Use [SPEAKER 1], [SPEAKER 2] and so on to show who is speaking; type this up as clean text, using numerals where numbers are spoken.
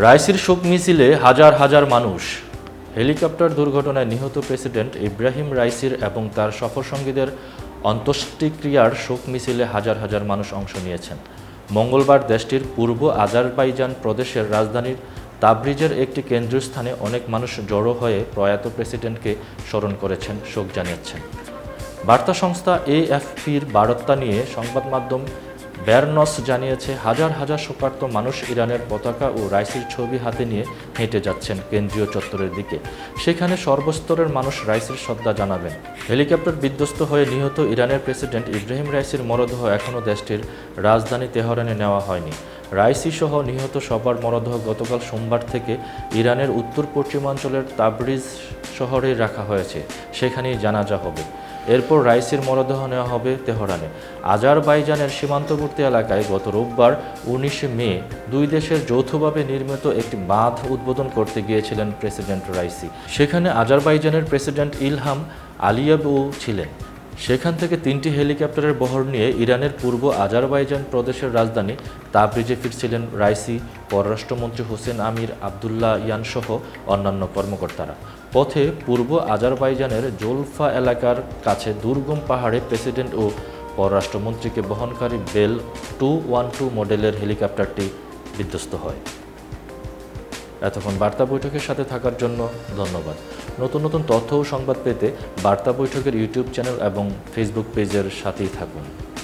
[SPEAKER 1] রাইসির শোক মিছিলে হাজার হাজার মানুষ। হেলিকপ্টার দুর্ঘটনায় নিহত প্রেসিডেন্ট ইব্রাহিম রাইসির এবং তার সফরসঙ্গীদের অন্ত্যেষ্টিক্রিয়ার শোক মিছিলে হাজার হাজার মানুষ অংশ নিয়েছেন। মঙ্গলবার দেশটির পূর্ব আজারবাইজান প্রদেশের রাজধানীর তাবরিজের একটি কেন্দ্রীয় স্থানে অনেক মানুষ জড়ো হয়ে প্রয়াত প্রেসিডেন্টকে স্মরণ করেছেন, শোক জানিয়েছেন। বার্তা সংস্থা এএফপির বার্তা নিয়ে সংবাদ মাধ্যম বেরনস জানিয়েছে, হাজার হাজার শোকার্ত মানুষ ইরানের পতাকা ও রাইসির ছবি হাতে নিয়ে হেঁটে যাচ্ছেন কেন্দ্রীয় চত্বরের দিকে। সেখানে সর্বস্তরের মানুষ রাইসির শ্রদ্ধা জানাবেন। হেলিকপ্টার বিধ্বস্ত হয়ে নিহত ইরানের প্রেসিডেন্ট ইব্রাহিম রাইসির মরদেহ এখনও দেশটির রাজধানী তেহরানে নেওয়া হয়নি। রাইসি সহ নিহত সবার মরদেহ গতকাল সোমবার থেকে ইরানের উত্তর পশ্চিমাঞ্চলের তাবরিজ শহরে রাখা হয়েছে। সেখানেই জানাজা হবে। এরপর রাইসির মরদেহ নেওয়া হবে তেহরানে। আজারবাইজানের সীমান্তবর্তী এলাকায় গত রোববার 19 মে দুই দেশের যৌথভাবে নির্মিত একটি বাঁধ উদ্বোধন করতে গিয়েছিলেন প্রেসিডেন্ট রাইসি। সেখানে আজারবাইজানের প্রেসিডেন্ট ইলহাম আলিয়েভও ছিলেন। সেখান থেকে 3টি হেলিকপ্টারের বহর নিয়ে ইরানের পূর্ব আজারবাইজান প্রদেশের রাজধানী তাবরিজে ফিরছিলেন রাইসি, পররাষ্ট্রমন্ত্রী হোসেন আমির আবদুল্লাহিয়ান সহ অন্যান্য কর্মকর্তারা। পথে পূর্ব আজারবাইজানের জোলফা এলাকার কাছে দুর্গম পাহাড়ে প্রেসিডেন্ট ও পররাষ্ট্রমন্ত্রীকে বহনকারী বেল 212 মডেলের হেলিকপ্টারটি বিধ্বস্ত হয়। এতক্ষণ বার্তা বৈঠকের সাথে থাকার জন্য ধন্যবাদ। নতুন নতুন তথ্য ও সংবাদ পেতে বার্তা বৈঠকের ইউটিউব চ্যানেল এবং ফেসবুক পেজের সাথেই থাকুন।